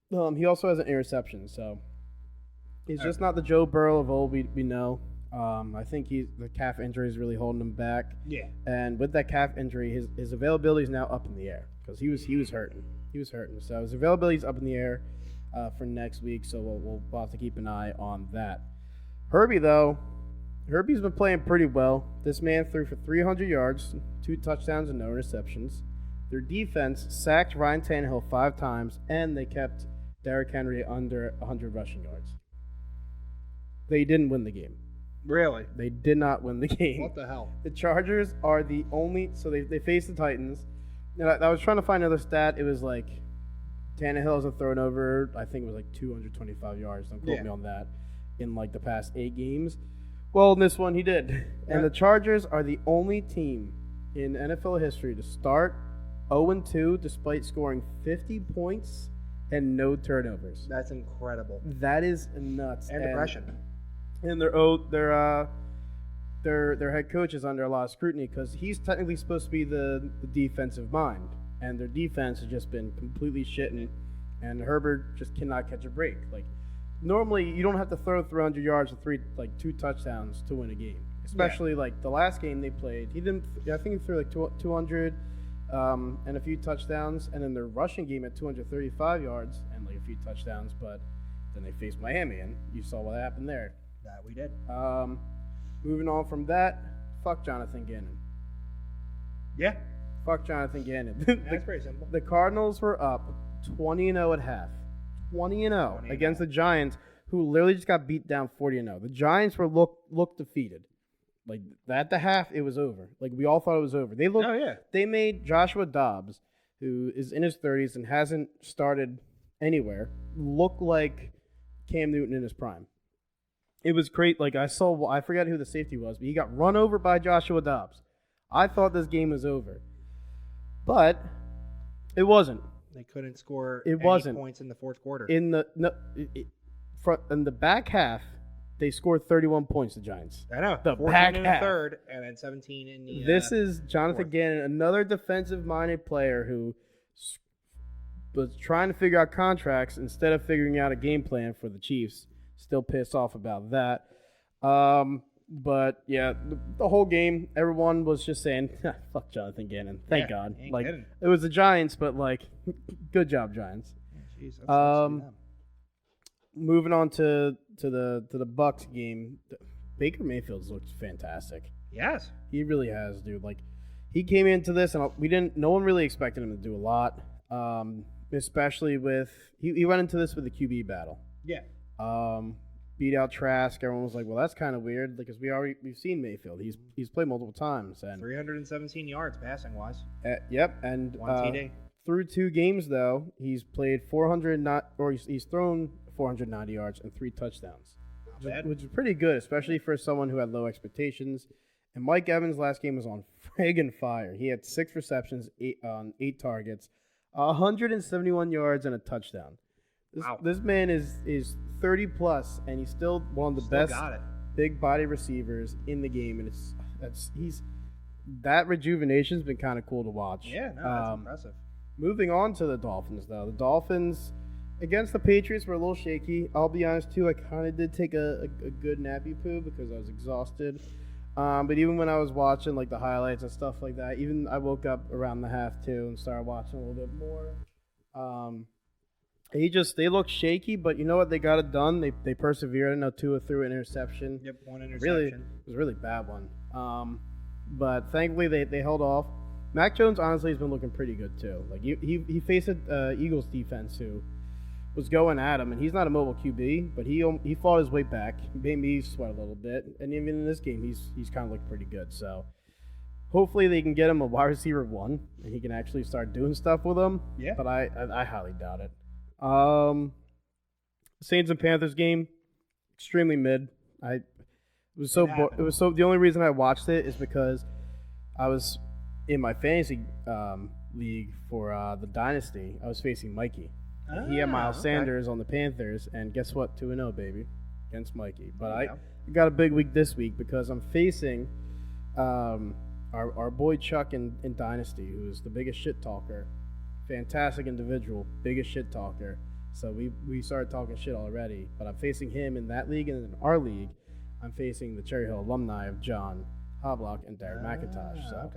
He also has an interception, so he's just not the Joe Burrow of old we know. I think the calf injury is really holding him back. Yeah. And with that calf injury, his availability is now up in the air because he was hurting. So his availability is up in the air for next week. So we'll have to keep an eye on that. Herbie's been playing pretty well. This man threw for 300 yards, 2 touchdowns, and no interceptions. Their defense sacked Ryan Tannehill 5 times, and they kept Derrick Henry under 100 rushing yards. They didn't win the game. Really? They did not win the game. What the hell? The Chargers are the only... So they faced the Titans. And I was trying to find another stat. It was like Tannehill hasn't thrown over, I think it was like 225 yards. Don't quote me on that. In like the past 8 games. Well, in this one, he did. Yeah. And the Chargers are the only team in NFL history to start 0-2 despite scoring 50 points and no turnovers. That's incredible. That is nuts. And depression. And their head coach is under a lot of scrutiny because he's technically supposed to be the defensive mind, and their defense has just been completely shitting, and Herbert just cannot catch a break. Like normally, you don't have to throw 300 yards with 2 touchdowns to win a game. Especially like the last game they played, he didn't. I think he threw like 200 and a few touchdowns, and then their rushing game at 235 yards and like a few touchdowns, but then they faced Miami, and you saw what happened there. That we did. Moving on from that, fuck Jonathan Gannon. Yeah. Fuck Jonathan Gannon. That's pretty simple. The Cardinals were up 20-0 at half. 20-0 against the Giants, who literally just got beat down 40-0. The Giants were looked defeated. Like at the half, it was over. Like we all thought it was over. They made Joshua Dobbs, who is in his 30s and hasn't started anywhere, look like Cam Newton in his prime. It was great. Like I forget who the safety was, but he got run over by Joshua Dobbs. I thought this game was over, but it wasn't. They couldn't score points in the fourth quarter. In the back half, they scored 31 points. The Giants. I know. The 14 back in half. the third, and then 17 in the. This is Jonathan fourth. Gannon, another defensive-minded player who was trying to figure out contracts instead of figuring out a game plan for the Chiefs. Still pissed off about that. But yeah, the whole game, everyone was just saying, "Fuck Jonathan Gannon." Thank God. Like kidding. It was the Giants, but like, good job, Giants. Moving on to the Bucks game, Baker Mayfield's looked fantastic. Yes, he really has, dude. Like he came into this, and no one really expected him to do a lot. Especially with he went into this with the QB battle. Yeah. Beat out Trask. Everyone was like, "Well, that's kind of weird," because we've seen Mayfield. He's played multiple times and 317 yards passing wise. Yep, and 1 TD. Through 2 games though, he's played he's thrown 490 yards and 3 touchdowns, which is pretty good, especially for someone who had low expectations. And Mike Evans' last game was on friggin' fire. He had 6 receptions, 8 targets, 171 yards and a touchdown. This man is 30 plus, and he's still one of the best big body receivers in the game, and that rejuvenation's been kind of cool to watch. Yeah, no, that's impressive. Moving on to the Dolphins, though. The Dolphins against the Patriots were a little shaky. I'll be honest, too. I kind of did take a good nappy poo because I was exhausted. But even when I was watching like the highlights and stuff like that, even I woke up around the half too and started watching a little bit more. They look shaky, but you know what? They got it done. They persevered. I know Tua threw an interception. Yep, 1 interception. It was a really bad one. But thankfully they held off. Mac Jones honestly has been looking pretty good too. Like he faced a Eagles defense who was going at him, and he's not a mobile QB, but he fought his way back. Made me sweat a little bit, and even in this game, he's kind of looked pretty good. So hopefully they can get him a wide receiver 1, and he can actually start doing stuff with him. Yeah. But I highly doubt it. Saints and Panthers game, extremely mid. It was so the only reason I watched it is because I was in my fantasy league for the Dynasty. I was facing Mikey. He had Miles Sanders on the Panthers, and guess what? 2-0, baby, against Mikey. But I got a big week this week because I'm facing our boy Chuck in Dynasty, who's the biggest shit talker. Fantastic individual, biggest shit talker. So we started talking shit already. But I'm facing him in that league, and in our league, I'm facing the Cherry Hill alumni of John Hoblock and Derek McIntosh. So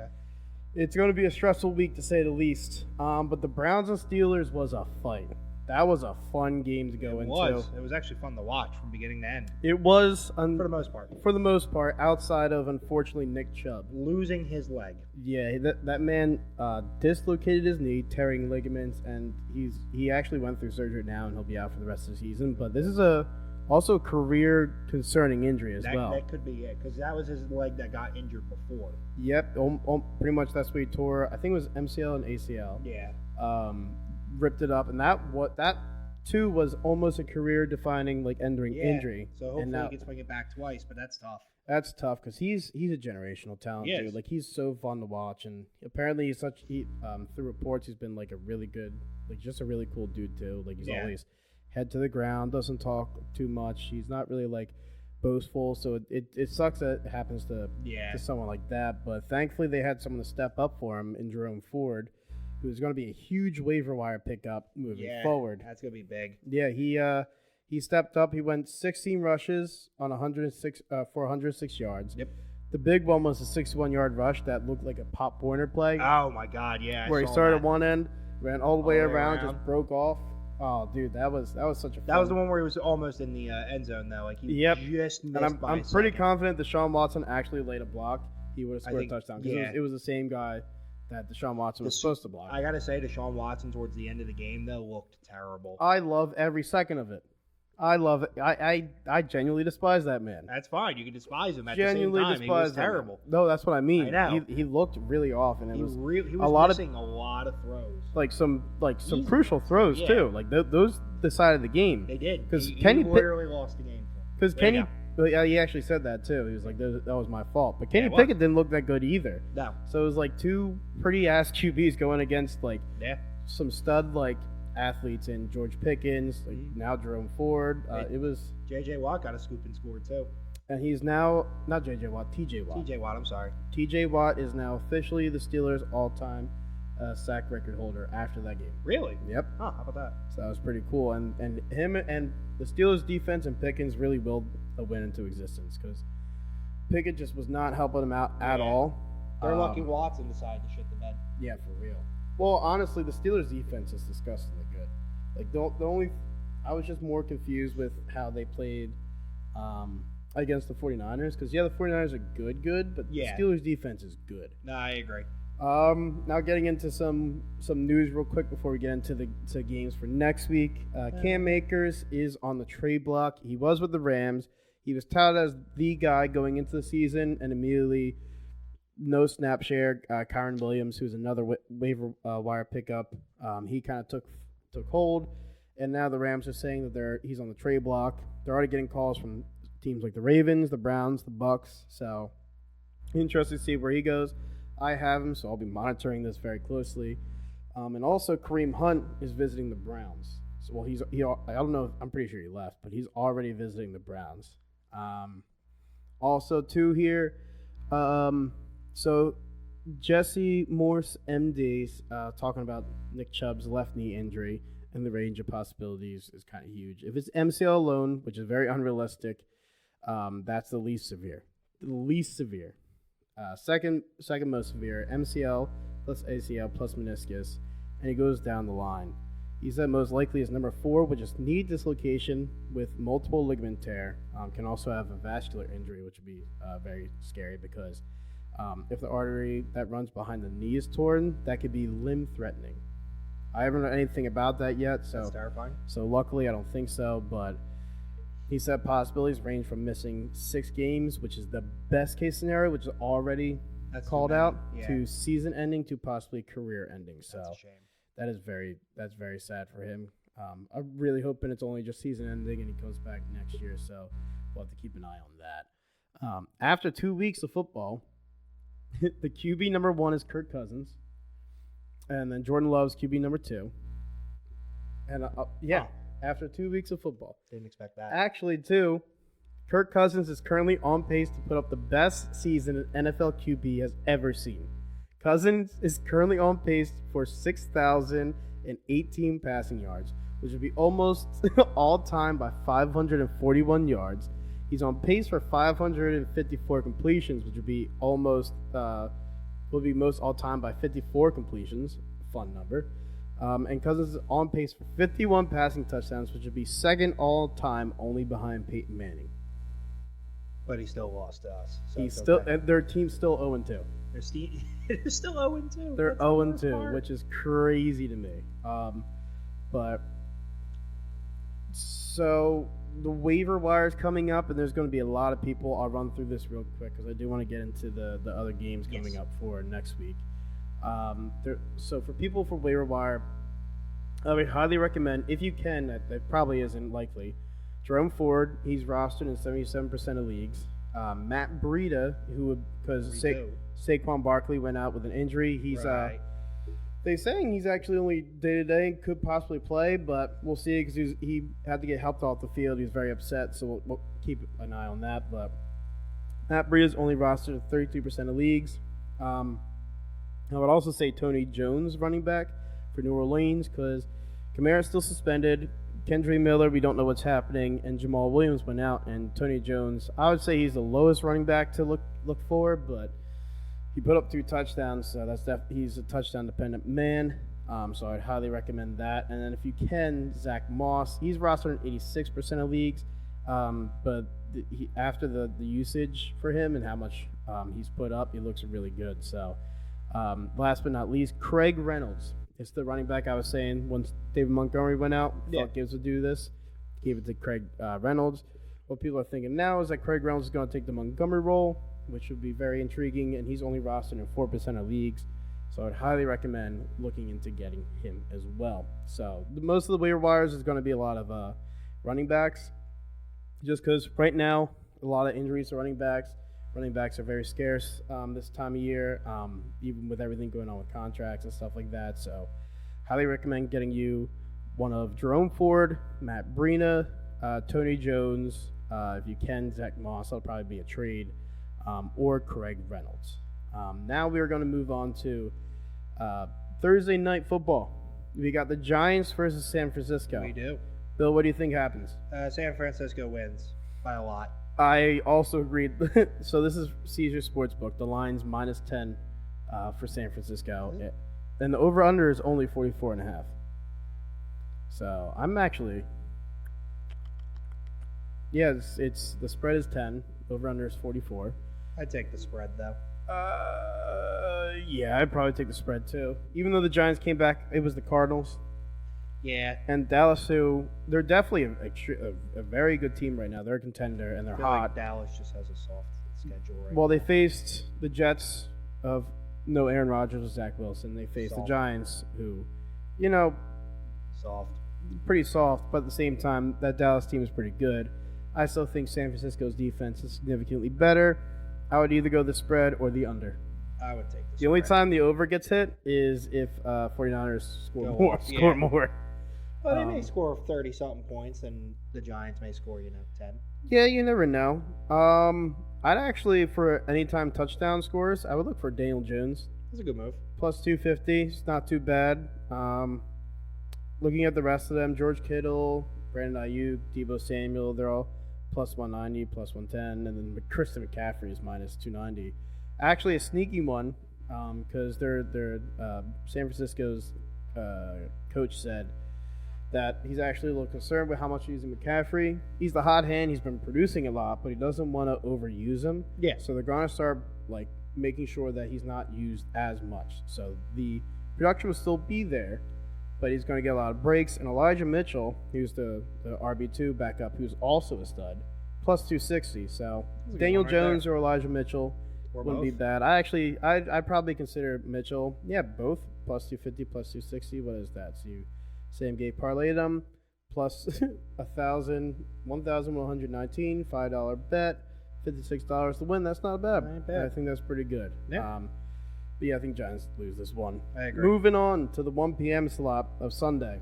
it's going to be a stressful week to say the least. But the Browns and Steelers was a fight. That was a fun game to go into. It was actually fun to watch from beginning to end. It was for the most part. For the most part, outside of unfortunately Nick Chubb losing his leg. Yeah, that man dislocated his knee, tearing ligaments, and he actually went through surgery now, and he'll be out for the rest of the season. But this is also a career concerning injury as well. That could be it, because that was his leg that got injured before. Yep, pretty much that's what he tore. I think it was MCL and ACL. Yeah. Ripped it up, and that too was almost a career-defining, ending injury. So hopefully he gets to get back twice, but that's tough. That's tough because he's a generational talent, dude. He's so fun to watch, and apparently through reports he's been a really good, just a really cool dude too. He's always head to the ground, doesn't talk too much. He's not really boastful, so it sucks that it happens to someone like that. But thankfully they had someone to step up for him in Jerome Ford, who's going to be a huge waiver wire pickup moving forward. That's going to be big. Yeah, he stepped up. He went 16 rushes on 106 yards. Yep. The big one was a 61-yard rush that looked like a Pop Warner play. Oh my God, yeah. Where he started at one end, ran all the way around, just broke off. Oh, dude, that was such a fun. That was the one where he was almost in the end zone though. He just missed. And I'm pretty confident Deshaun Watson actually laid a block. He would have scored a touchdown. It was the same guy that Deshaun Watson was supposed to block. I gotta say, Deshaun Watson towards the end of the game though looked terrible. I love every second of it. I love it. I genuinely despise that man. That's fine. You can despise him at the same time. He was terrible. No, that's what I mean. I know. He looked really off, and he was missing a lot of throws. Some crucial throws too. Those decided the game. They did. Because Kenny literally lost the game. Because Kenny. He actually said that too. He was like, "That was my fault." But Kenny Pickett didn't look that good either. No. So it was two pretty ass QBs going against some stud athletes in George Pickens, now Jerome Ford. It was J.J. Watt got a scoop and scored too. And he's now not J.J. Watt, T.J. Watt. T.J. Watt, I'm sorry. T.J. Watt is now officially the Steelers' all-time sack record holder after that game. Really? Yep. Huh, how about that? So that was pretty cool. And him and the Steelers' defense and Pickens really willed a win into existence because Pickett just was not helping him out at all. They're lucky Watson decided to shit the bed. Yeah, for real. Well, honestly, the Steelers' defense is disgustingly good. The only I was just more confused with how they played against the 49ers because, the 49ers are good, but the Steelers' defense is good. No, I agree. Now getting into some news real quick before we get into the games for next week. Cam Akers is on the trade block. He was with the Rams. He was touted as the guy going into the season, and immediately no snap share. Kyron Williams, who's another waiver wire pickup, he kind of took hold, and now the Rams are saying that he's on the trade block. They're already getting calls from teams like the Ravens, the Browns, the Bucks. So interesting to see where he goes. I have him, so I'll be monitoring this very closely. And also Kareem Hunt is visiting the Browns. So I don't know. I'm pretty sure he left, but he's already visiting the Browns. Also too here. So Jesse Morse, MD's talking about Nick Chubb's left knee injury, and the range of possibilities is kind of huge. If it's MCL alone, which is very unrealistic, that's the least severe. Second most severe, MCL plus ACL plus meniscus, and he goes down the line. He said most likely is number 4, which is knee dislocation with multiple ligament tear. Can also have a vascular injury, which would be very scary because if the artery that runs behind the knee is torn, that could be limb threatening. I haven't heard anything about that yet, That's terrifying. so luckily I don't think so, but he said possibilities range from missing 6 games, which is the best case scenario, which is already That's called too many. out, Yeah. to season ending to possibly career ending. So That's a shame. that's very sad for him. I'm really hoping it's only just season ending and he comes back next year, so we'll have to keep an eye on that. After 2 weeks of football, the QB number 1 is Kirk Cousins, and then Jordan Love's QB number 2. And after 2 weeks of football. Didn't expect that. Actually, too, Kirk Cousins is currently on pace to put up the best season an NFL QB has ever seen. Cousins is currently on pace for 6,018 passing yards, which would be almost all-time by 541 yards. He's on pace for 554 completions, which would be most all-time by 54 completions. Fun number. And Cousins is on pace for 51 passing touchdowns, which would be second all-time, only behind Peyton Manning. But he still lost to us. So He's it's still okay. and their team's still 0-2. They're still 0-2. They're That's the worst 0-2, part. which is crazy to me. But so the waiver wire is coming up, and there's going to be a lot of people. I'll run through this real quick because I do want to get into the other games coming up for next week. So for people for waiver wire, I would highly recommend, if you can, that probably isn't likely, Jerome Ford. He's rostered in 77% of leagues. Matt Breida, because Saquon Barkley went out with an injury. He's Right. they're saying he's actually only day-to-day and could possibly play, but we'll see because he had to get helped off the field. He was very upset, so we'll keep an eye on that. But Matt Breida's only rostered in 33% of leagues. I would also say Tony Jones, running back for New Orleans, because Kamara's still suspended. Kendry Miller, we don't know what's happening, and Jamal Williams went out. And Tony Jones, I would say he's the lowest running back to look for, but he put up 2 touchdowns, so he's a touchdown-dependent man. So I'd highly recommend that. And then if you can, Zach Moss, he's rostered in 86% of leagues, but after the usage for him and how much he's put up, he looks really good. So last but not least, Craig Reynolds. It's the running back I was saying once David Montgomery went out. Thought Gibbs would do this. Gave it to Craig Reynolds. What people are thinking now is that Craig Reynolds is going to take the Montgomery role, which would be very intriguing, and he's only rostered in 4% of leagues. So I'd highly recommend looking into getting him as well. So most of the waiver wires is going to be a lot of running backs, just because right now a lot of injuries to running backs. Running backs are very scarce this time of year, even with everything going on with contracts and stuff like that. So highly recommend getting you one of Jerome Ford, Matt Breida, Tony Jones, if you can, Zach Moss. That'll probably be a trade, or Craig Reynolds. Now we are going to move on to Thursday night football. We got the Giants versus San Francisco. We do. Bill, what do you think happens? San Francisco wins by a lot. I also agreed. So this is Caesar Sportsbook. The line's -10 for San Francisco. And the over-under is only 44.5. So I'm actually... Yeah, it's the spread is 10. Over-under is 44. I'd take the spread, though. Yeah, I'd probably take the spread, too. Even though the Giants came back, it was the Cardinals. Yeah. And Dallas, who they're definitely a very good team right now. They're a contender, and they're I feel hot. like Dallas just has a soft schedule right Well, they faced the Jets of no Aaron Rodgers or Zach Wilson. They faced the Soft. Giants, who, soft. pretty soft, but at the same time, that Dallas team is pretty good. I still think San Francisco's defense is significantly better. I would either go the spread or the under. I would take the The only spread. time the over gets hit is if 49ers score Go more. off, yeah. Score more. Well, they may score 30-something points, and the Giants may score, 10. Yeah, you never know. I'd actually, for anytime touchdown scores, I would look for Daniel Jones. That's a good move. Plus 250. It's not too bad. Looking at the rest of them, George Kittle, Brandon Ayuk, Deebo Samuel, they're all plus 190, plus 110. And then Christian McCaffrey is minus 290. Actually, a sneaky one, because San Francisco's coach said that he's actually a little concerned with how much he's using McCaffrey. He's the hot hand. He's been producing a lot, but he doesn't want to overuse him. Yeah. So they're going to start making sure that he's not used as much. So the production will still be there, but he's going to get a lot of breaks. And Elijah Mitchell, who's the RB2 backup, who's also a stud, plus 260. So Daniel Jones or Elijah Mitchell wouldn't be bad. I'd probably consider Mitchell. Yeah, both plus 250, plus 260. What is that? So you same game parlayed them plus 1,119, $5 bet, $56 to win. That's not bad. I think that's pretty good. Yeah. But yeah, I think Giants lose this one. I agree. Moving on to the 1 p.m. slot of Sunday.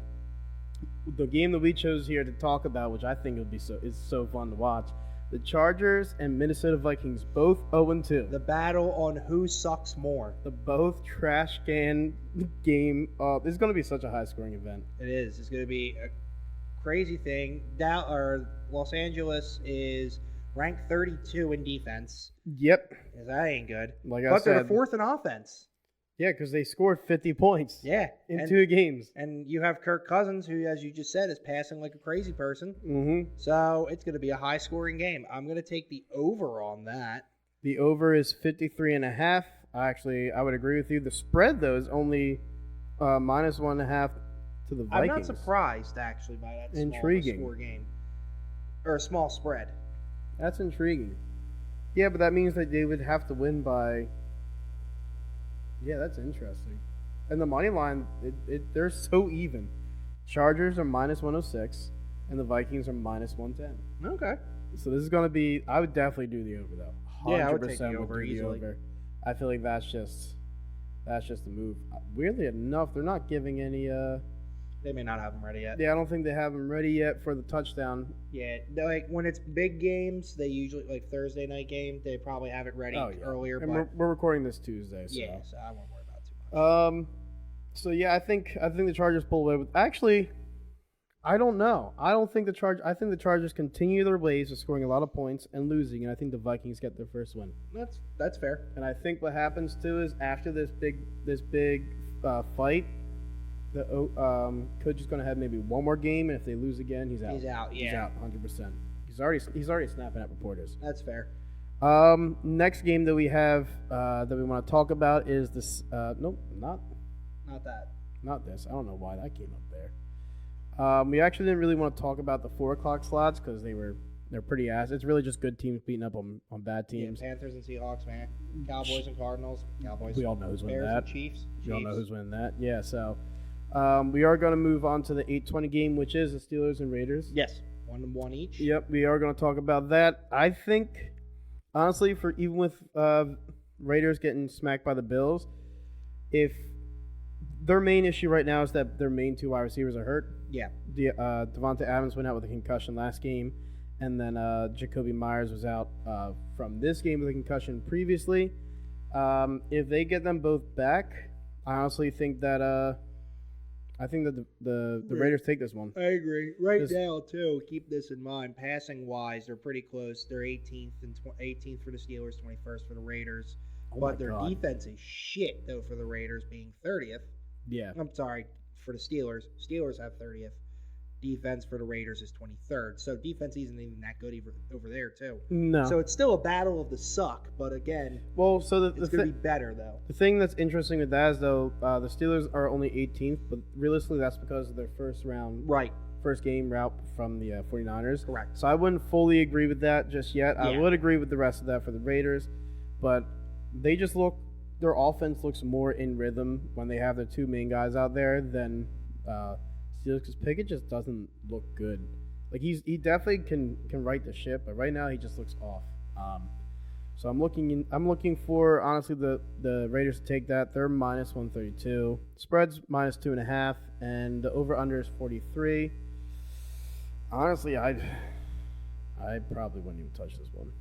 The game that we chose here to talk about, which I think is so fun to watch. The Chargers and Minnesota Vikings, both 0-2. The battle on who sucks more. The both trash can game. This is going to be such a high-scoring event. It is. It's going to be a crazy thing. Los Angeles is ranked 32 in defense. Yep. That ain't good. But they're the fourth in offense. Yeah, because they scored 50 points. Yeah. In 2 games. And you have Kirk Cousins, who, as you just said, is passing like a crazy person. Mm-hmm. So it's going to be a high-scoring game. I'm going to take the over on that. The over is 53.5. Actually, I would agree with you. The spread, though, is only -1.5 to the Vikings. I'm not surprised, actually, by that Intriguing. small score game. Or a small spread. That's intriguing. Yeah, but that means that they would have to win by... Yeah, that's interesting. And the money line, they're so even. Chargers are -106, and the Vikings are -110. Okay. So this is going to be... I would definitely do the over, though. 100% Yeah, I would take the over easily. Over. I feel like that's just the move. Weirdly enough, they're not giving any... They may not have them ready yet. Yeah, I don't think they have them ready yet for the touchdown. Yeah, like when it's big games, they usually, like Thursday night game, they probably have it ready earlier. And but we're recording this Tuesday, so. Yeah, so I won't worry about it too much. So yeah, I think the Chargers pull away with. Actually, I don't know. I think the Chargers continue their ways of scoring a lot of points and losing, and I think the Vikings get their first win. That's fair. And I think what happens too is after this big fight, the coach is going to have maybe one more game, and if they lose again, he's out. He's out. Yeah. He's out 100%. He's already snapping at reporters. That's fair. Next game that we have that we want to talk about is this. Nope, not that. Not this. I don't know why that came up there. We actually didn't really want to talk about the 4 o'clock slots because they're pretty ass. It's really just good teams beating up on bad teams. Yeah, Panthers and Seahawks, man. Cowboys and Cardinals. Cowboys. We all know who's winning Bears that. And Chiefs. We all know who's winning that. Yeah. So we are going to move on to the 8:20 game, which is the Steelers and Raiders. Yes. 1-1 each. Yep. We are going to talk about that. I think, honestly, even with Raiders getting smacked by the Bills, if their main issue right now is that their main 2 wide receivers are hurt. Yeah. Devontae Adams went out with a concussion last game, and then Jacoby Myers was out from this game with a concussion previously. If they get them both back, I honestly think that the Raiders take this one. I agree. Right now, too, keep this in mind. Passing-wise, they're pretty close. They're 18th for the Steelers, 21st for the Raiders. But their defense is shit, though, for the Raiders being 30th. Yeah. I'm sorry, for the Steelers. Steelers have 30th. Defense for the Raiders is 23rd. So defense isn't even that good over there, too. No. So it's still a battle of the suck, but again, it's going to be better, though. The thing that's interesting with that is, though, the Steelers are only 18th, but realistically that's because of their first game route from the 49ers. Correct. So I wouldn't fully agree with that just yet. Yeah. I would agree with the rest of that for the Raiders, but they just their offense looks more in rhythm when they have their 2 main guys out there than Steelers, because Pickett just doesn't look good. Like he definitely can right the ship, but right now he just looks off. So I'm looking for honestly the Raiders to take that. They're -132. Spreads -2.5, and the over under is 43. Honestly, I probably wouldn't even touch this one.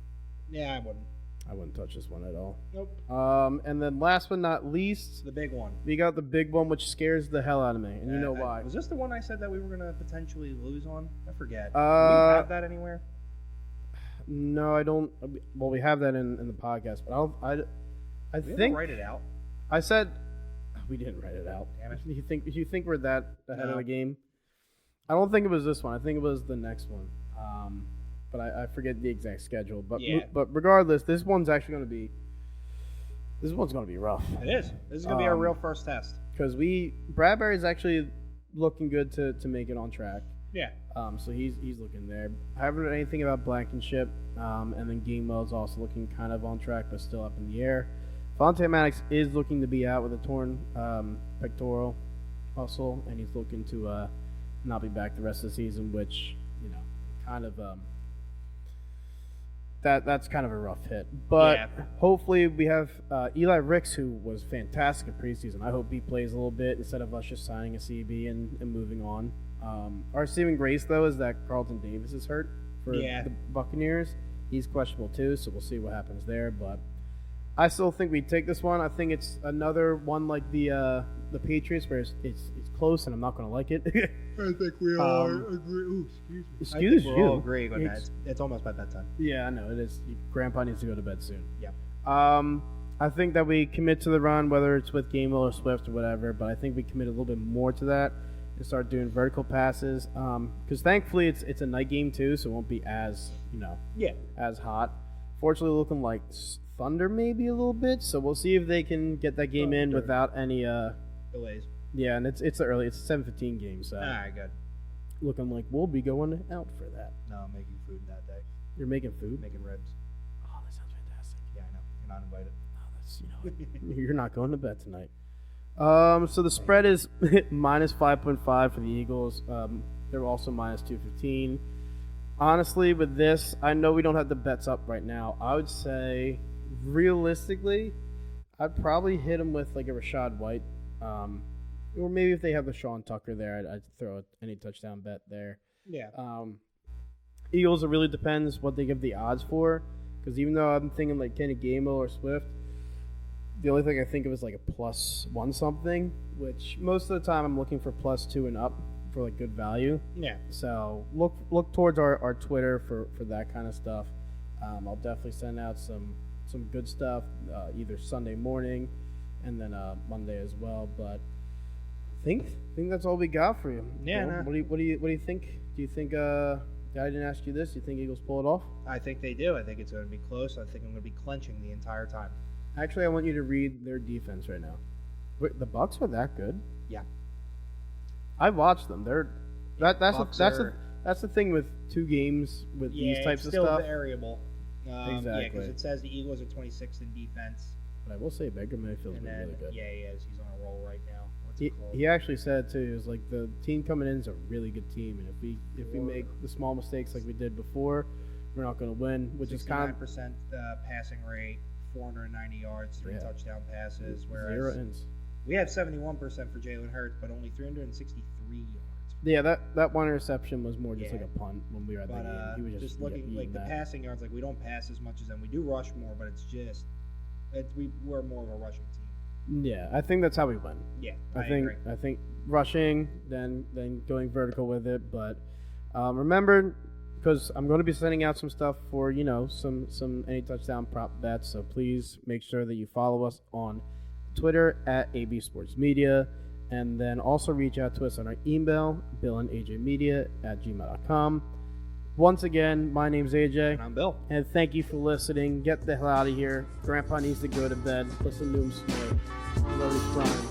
Yeah, I wouldn't. I wouldn't touch this one at all. Nope. And then last but not least, The big one. we got the big one, which scares the hell out of me, and you know why. Was this the one I said that we were going to potentially lose on? I forget. Do we have that anywhere? No, I don't. Well, we have that in the podcast, but I We think write it out. I said we didn't write it out. Damn it. You think we're that ahead of No. the game? I don't think it was this one. I think it was the next one. But I forget the exact schedule. But Yeah. but regardless, this one's actually going to be. This one's going to be rough It is. This is going to be our real first test. because Bradbury's actually looking good to make it on track. Yeah. So he's looking there. I haven't heard anything about Blankenship, and then Gainwell's also looking kind of on track, but still up in the air. Vontae Maddox is looking to be out with a torn pectoral muscle, and he's looking to not be back the rest of the season, which kind of that's kind of a rough hit. But hopefully we have Eli Ricks, who was fantastic in preseason. I hope he plays a little bit instead of us just signing a CB and moving on. Our saving grace, though, is that Carlton Davis is hurt for the Buccaneers. He's questionable, too, so we'll see what happens there. But I still think we take this one. I think it's another one like the Patriots, where it's close, and I'm not going to like it. I think we all agree. Ooh, excuse me. We're all agreeing on that. It's almost by bedtime. Yeah, I know. It is. Grandpa needs to go to bed soon. Yeah. I think that we commit to the run, whether it's with Gainwell or Swift or whatever, but I think we commit a little bit more to that and start doing vertical passes. Because thankfully it's a night game too, so it won't be as as hot. Fortunately, looking like Thunder maybe a little bit, so we'll see if they can get that game in without any delays. Yeah, and it's early. It's a 7:15 game, so all right, good. Looking like we'll be going out for that. No, I'm making food that day. You're making food? Making ribs. Oh, that sounds fantastic. Yeah, I know. You're not invited. No, that's you're not going to bed tonight. So the spread is minus 5.5 for the Eagles. They're also minus 215. Honestly, with this, I know we don't have the bets up right now. I would say, realistically, I'd probably hit them with like a Rashad White. Or maybe if they have the Sean Tucker there, I'd throw any touchdown bet there. Yeah. Eagles, it really depends what they give the odds for. Because even though I'm thinking like Kenny Gainwell or Swift, the only thing I think of is like a +1 something, which most of the time I'm looking for +2 and up for like good value. Yeah. So look towards our Twitter for that kind of stuff. I'll definitely send out some good stuff either Sunday morning and then Monday as well. But I think that's all we got for you. Yeah. Well, nah. What do you think? Do you think? I didn't ask you this. Do you think Eagles pull it off? I think they do. I think it's going to be close. I think I'm going to be clenching the entire time. Actually, I want you to read their defense right now. Wait, the Bucks are that good? Yeah. I watched them. That's the thing with 2 games with these types of stuff. It's still variable. Exactly. Yeah, because it says the Eagles are 26th in defense. But I will say Baker Mayfield's been really good. Yeah, he is. He's on a roll right now. He actually said too, he was like, the team coming in is a really good team, and if we make the small mistakes like we did before, we're not going to win. Which is kind of 69% passing rate, 490 yards, 3 touchdown passes. Whereas 0 ends. We have 71% for Jalen Hurts, but only 363 yards. Yeah, that one interception was more just like a punt when we were at the game. He was just looking like the passing yards. Like we don't pass as much as them. We do rush more, but we're more of a rushing team. Yeah, I think that's how we win. Yeah, I think rushing, then going vertical with it. But remember, because I'm going to be sending out some stuff for some any touchdown prop bets. So please make sure that you follow us on Twitter at AB Sports Media, and then also reach out to us on our email, billandajmedia@gmail.com. Once again, my name's AJ. And I'm Bill. And thank you for listening. Get the hell out of here. Grandpa needs to go to bed. Listen to him snore. He's already crying.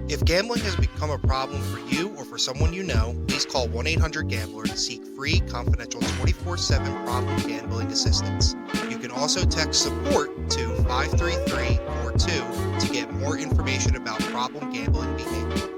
If gambling has become a problem for you or for someone you know, please call 1-800-GAMBLER to seek free, confidential 24/7 problem gambling assistance. You can also text SUPPORT to 53342 to get more information about problem gambling behavior.